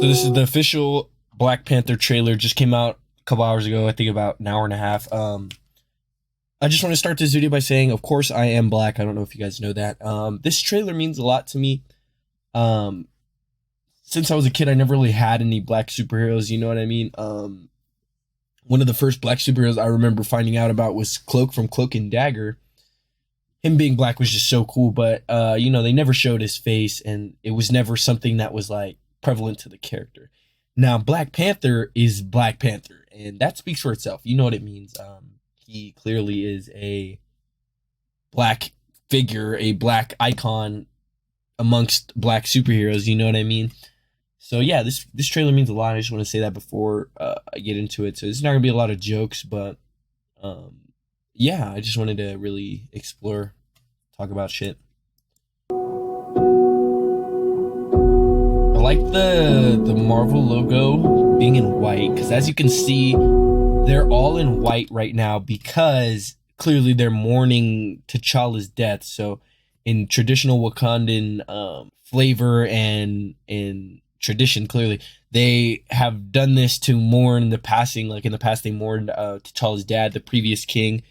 So this is the official Black Panther trailer. Just came out a couple hours ago. I think about an hour and a half. I just want to start this video by saying, of course, I am black. I don't know if you guys know that. This trailer means a lot to me. Since I was a kid, I never really had any black superheroes. You know what I mean? One of the first black superheroes I remember finding out about was Cloak from Cloak and Dagger. Him being black was just so cool, but they never showed his face, and it was never something that was like prevalent to the character. Now, Black Panther is Black Panther, and that speaks for itself. You know what it means. He clearly is a black figure, a black icon amongst black superheroes. You know what I mean? So yeah, this trailer means a lot. I just want to say that before I get into it. So there's not gonna be a lot of jokes, but yeah, I just wanted to really explore, talk about shit. I like the Marvel logo being in white, because as you can see, they're all in white right now because clearly they're mourning T'Challa's death. So in traditional Wakandan flavor and in tradition, clearly they have done this to mourn the passing. Like in the past, they mourned T'Challa's dad, the previous king,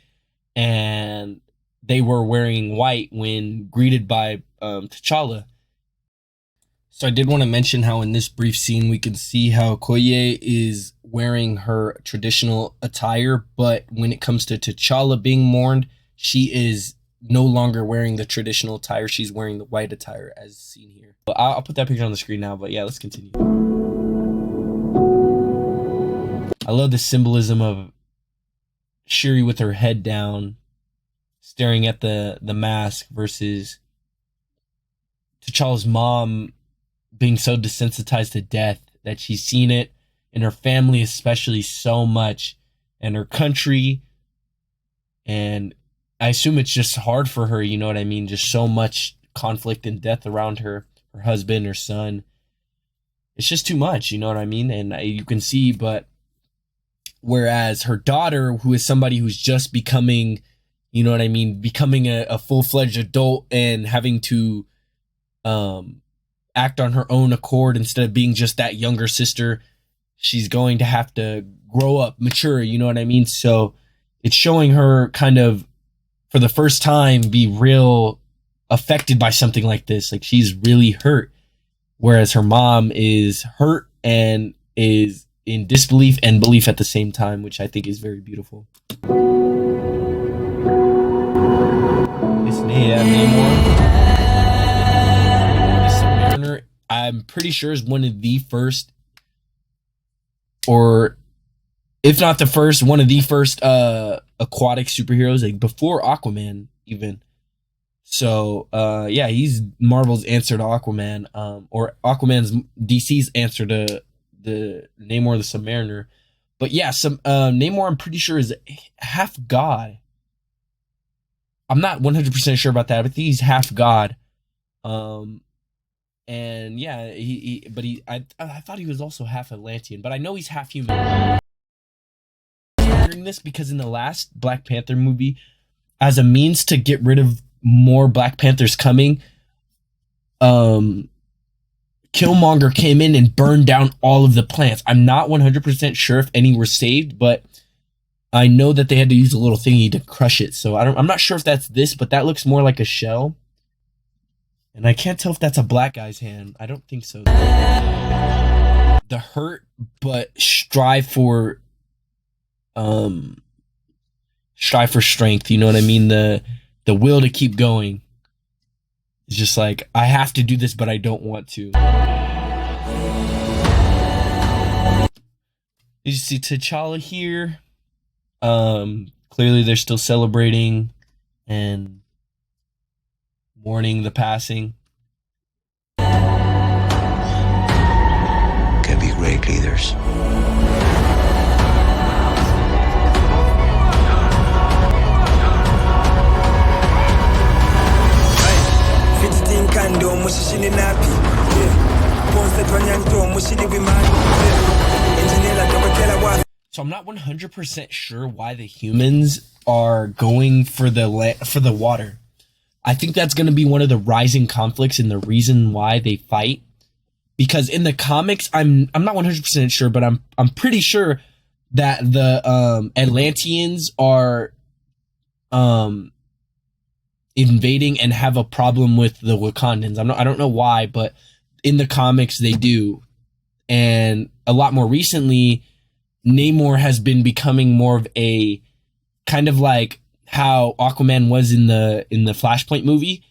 and they were wearing white when greeted by T'Challa. So I did want to mention how in this brief scene we can see how Okoye is wearing her traditional attire, but when it comes to T'Challa being mourned, she is no longer wearing the traditional attire. She's wearing the white attire as seen here. But I'll put that picture on the screen now, but yeah, let's continue. I love the symbolism of Shuri with her head down, staring at the mask, versus T'Challa's mom being so desensitized to death that she's seen it in her family, especially so much, and her country. And I assume it's just hard for her, you know what I mean? Just so much conflict and death around her husband, her son. It's just too much, you know what I mean? And you can see, but whereas her daughter, who is somebody who's just becoming, you know what I mean, becoming a full-fledged adult and having to act on her own accord instead of being just that younger sister, she's going to have to grow up, mature, you know what I mean? So it's showing her kind of, for the first time, be real affected by something like this. Like, she's really hurt, whereas her mom is hurt and is in disbelief and belief at the same time, which I think is very beautiful. Namor, I'm pretty sure is one of the first, or if not the first, one of the first aquatic superheroes, like before Aquaman even. So yeah, he's Marvel's answer to Aquaman, or Aquaman's DC's answer to the Namor the Submariner. But yeah, Namor, I'm pretty sure, is half god. I'm not 100% sure about that, but he's half god. And yeah, I thought he was also half Atlantean, but I know he's half human. This because in the last Black Panther movie, as a means to get rid of more Black Panthers coming, Killmonger came in and burned down all of the plants. I'm not 100% sure if any were saved, but I know that they had to use a little thingy to crush it. So I'm not sure if that's this, but that looks more like a shell. And I can't tell if that's a black guy's hand. I don't think so. The hurt, but strive for strength. You know what I mean? The will to keep going. It's just like, I have to do this, but I don't want to. You see T'Challa here. Clearly they're still celebrating and mourning the passing. Can be great leaders. So I'm not 100% sure why the humans are going for the water. I think that's going to be one of the rising conflicts and the reason why they fight. because in the comics, I'm not 100% sure, but I'm pretty sure that the Atlanteans are invading and have a problem with the Wakandans. I don't know why, but in the comics they do. And a lot more recently, Namor has been becoming more of a kind of like how Aquaman was in the Flashpoint movie,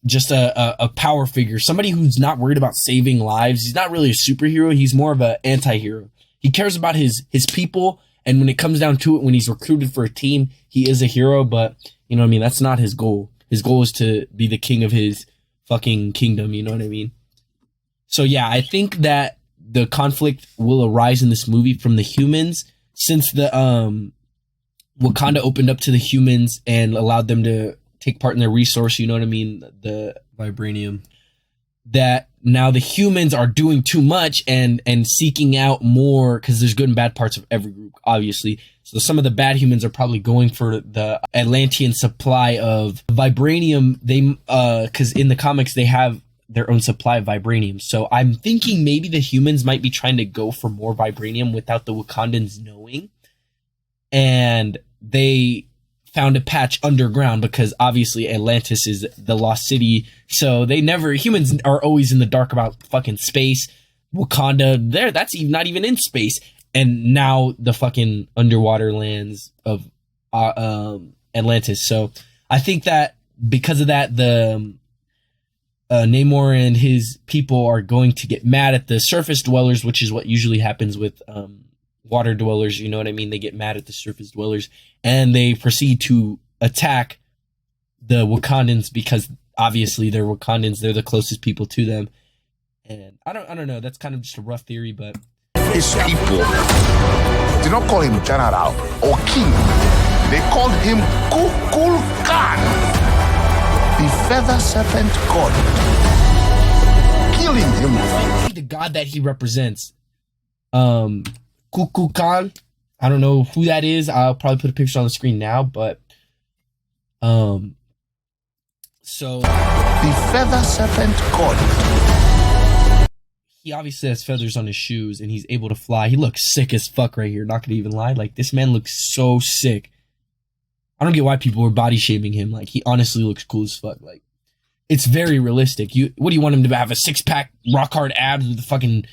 just a power figure, somebody who's not worried about saving lives. He's not really a superhero. He's more of an anti-hero. He cares about his people, and when it comes down to it, when he's recruited for a team, he is a hero, but you know what I mean? That's not his goal. His goal is to be the king of his fucking kingdom, you know what I mean? So yeah, I think that the conflict will arise in this movie from the humans, since the Wakanda opened up to the humans and allowed them to take part in their resource, you know what I mean? The vibranium. That now the humans are doing too much and seeking out more, because there's good and bad parts of every group, obviously. So some of the bad humans are probably going for the Atlantean supply of vibranium. Because in the comics they have their own supply of vibranium. So I'm thinking maybe the humans might be trying to go for more vibranium without the Wakandans knowing. And they found a patch underground, because obviously Atlantis is the lost city. So humans are always in the dark about fucking space. Wakanda, that's not even in space. And now the fucking underwater lands of Atlantis. So I think that because of that, the Namor and his people are going to get mad at the surface dwellers, which is what usually happens with water dwellers, you know what I mean? They get mad at the surface dwellers, and they proceed to attack the Wakandans, because obviously they're Wakandans, they're the closest people to them. And I don't know, that's kind of just a rough theory, but his people did not call him general or king. They called him Kukulkan, the feather serpent god, killing him. The god that he represents, Kukulkan, I don't know who that is. I'll probably put a picture on the screen now, but so the feather serpent god. He obviously has feathers on his shoes and he's able to fly. He looks sick as fuck right here. Not gonna even lie. Like, this man looks so sick. I don't get why people are body shaming him. Like, he honestly looks cool as fuck. Like, it's very realistic. What do you want him to have? A 6-pack, rock hard abs with the fucking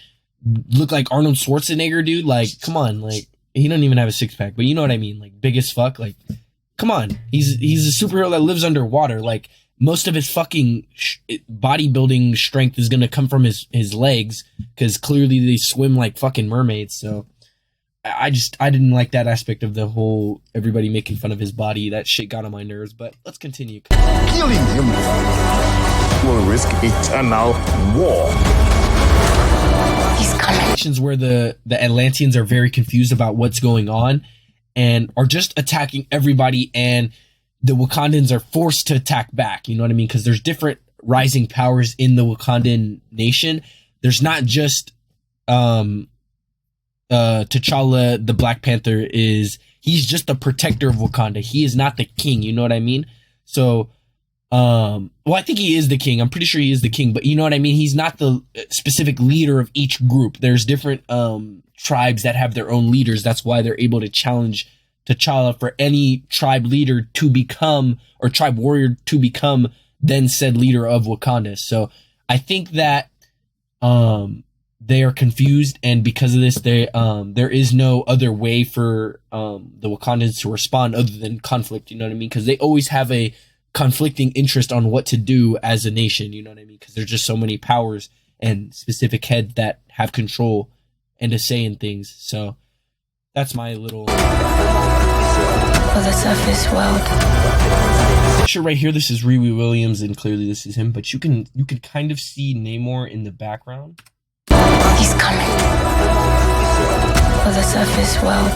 look like Arnold Schwarzenegger, dude? Like, come on. Like, he doesn't even have a 6-pack, but you know what I mean? Like, big as fuck. Like, come on. He's a superhero that lives underwater. Like, most of his fucking bodybuilding strength is gonna come from his legs, because clearly they swim like fucking mermaids. So I didn't like that aspect of the whole everybody making fun of his body. That shit got on my nerves. But let's continue. Killing him will risk eternal war. He's coming. Where the Atlanteans are very confused about what's going on and are just attacking everybody, and the Wakandans are forced to attack back. You know what I mean? Because there's different rising powers in the Wakandan nation. There's not just T'Challa, the Black Panther, he's just the protector of Wakanda. He is not the king. You know what I mean? So, well, I think he is the king. I'm pretty sure he is the king, but you know what I mean? He's not the specific leader of each group. There's different tribes that have their own leaders. That's why they're able to challenge T'Challa for any tribe leader to become, or tribe warrior to become, then said leader of Wakanda. So I think that they are confused, and because of this, there is no other way for the Wakandans to respond other than conflict. You know what I mean? Because they always have a conflicting interest on what to do as a nation. You know what I mean? Because there's just so many powers and specific heads that have control and a say in things. So that's my little for the surface world. Sure, right here this is Riri Williams, and clearly this is him, but you can kind of see Namor in the background. He's coming for the surface world.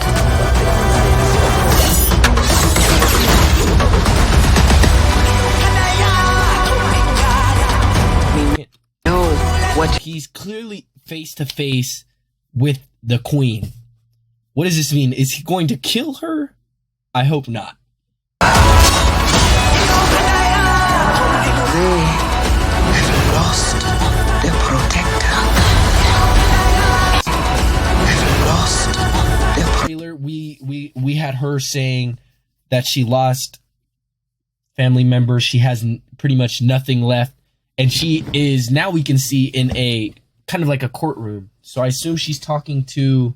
No, what? He's clearly face to face with the Queen. What does this mean? Is he going to kill her? I hope not. They have lost their protector. her saying that she lost family members. She has pretty much nothing left. And she is, now we can see, in a kind of like a courtroom. So I assume she's talking to,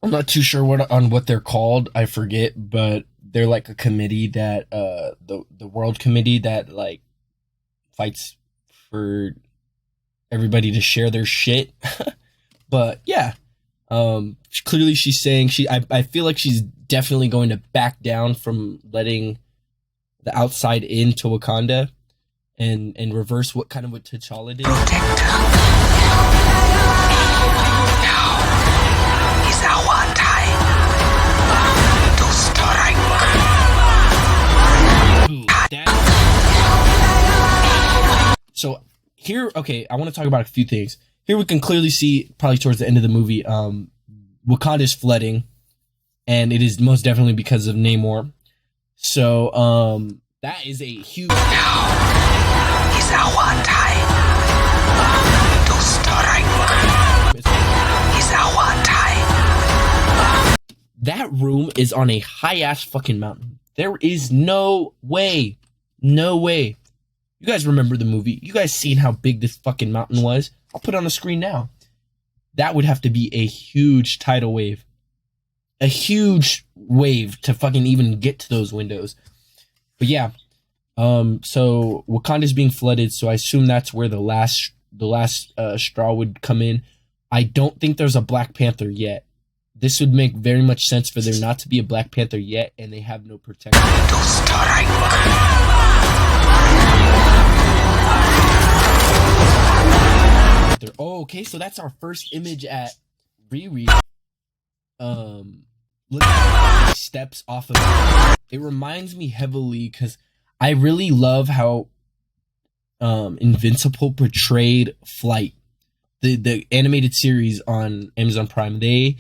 I'm not too sure what they're called. I forget, but they're like a committee that the world committee that like fights for everybody to share their shit. But yeah, clearly she's saying I feel like she's definitely going to back down from letting the outside into Wakanda and reverse what T'Challa did. Protect her. Now is our time to strike. So here, okay, I want to talk about a few things. Here we can clearly see, probably towards the end of the movie, Wakanda's flooding, and it is most definitely because of Namor. So that is a huge. Now is our time to strike. Is our time. That room is on a high ass fucking mountain. There is no way. No way. You guys remember the movie. You guys seen how big this fucking mountain was? I'll put it on the screen now. That would have to be a huge tidal wave. A huge wave to fucking even get to those windows. But yeah. So Wakanda's being flooded, so I assume that's where the last straw would come in. I don't think there's a Black Panther yet. This would make very much sense for there not to be a Black Panther yet, and they have no protection. Oh, okay, so that's our first image at Riri. Look at the steps off of it. It reminds me heavily, because I really love how Invincible portrayed Flight. The animated series on Amazon Prime. The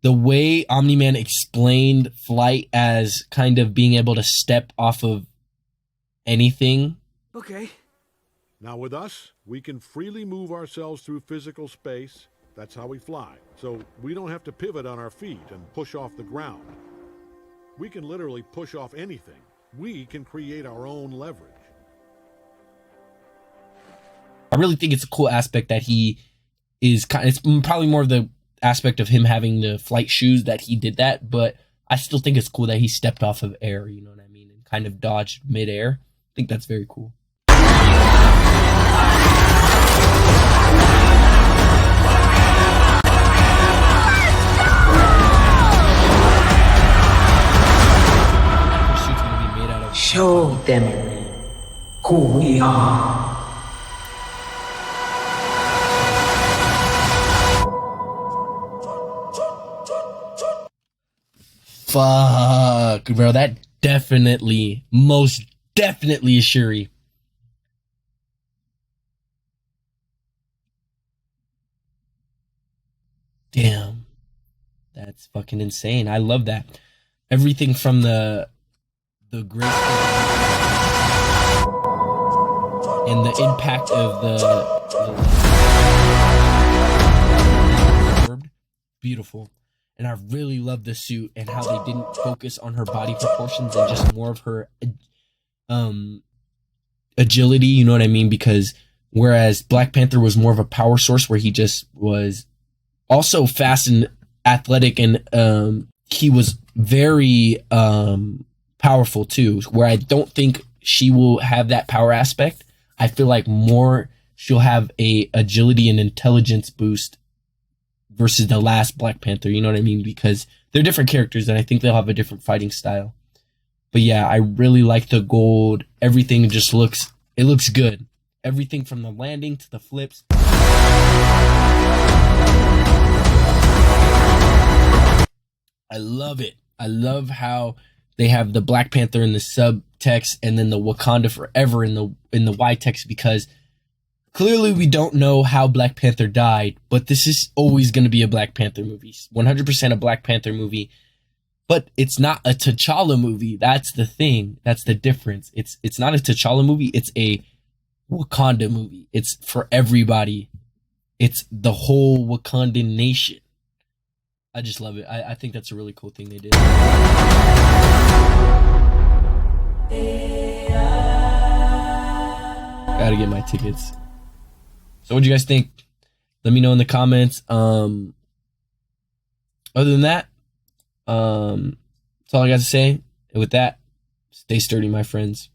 way Omni-Man explained Flight as kind of being able to step off of anything. Okay. Now with us, we can freely move ourselves through physical space. That's how we fly. So we don't have to pivot on our feet and push off the ground. We can literally push off anything. We can create our own leverage. I really think it's a cool aspect that he is it's probably more of the aspect of him having the flight shoes that he did that, but I still think it's cool that he stepped off of air, you know what I mean, and kind of dodged midair. I think that's very cool. Show them who we are. Fuck, bro, that definitely, most definitely is Shuri. Damn. That's fucking insane. I love that. Everything from the grace and the impact of the beautiful. And I really love the suit and how they didn't focus on her body proportions and just more of her agility, you know what I mean? Because whereas Black Panther was more of a power source where he just was also fast and athletic, and he was very powerful too, where I don't think she will have that power aspect. I feel like more she'll have a agility and intelligence boost versus the last Black Panther, you know what I mean? Because they're different characters and I think they'll have a different fighting style. But yeah, I really like the gold. Everything just looks good. Everything from the landing to the flips. I love it. I love how they have the Black Panther in the subtext and then the Wakanda forever in the Y text, because clearly we don't know how Black Panther died, but this is always going to be a Black Panther movie. 100% a Black Panther movie. But it's not a T'Challa movie. That's the thing. That's the difference. It's not a T'Challa movie. It's a Wakanda movie. It's for everybody. It's the whole Wakandan nation. I just love it. I think that's a really cool thing they did. Gotta get my tickets. So what do you guys think? Let me know in the comments. Other than that, that's all I got to say. And with that, stay sturdy, my friends.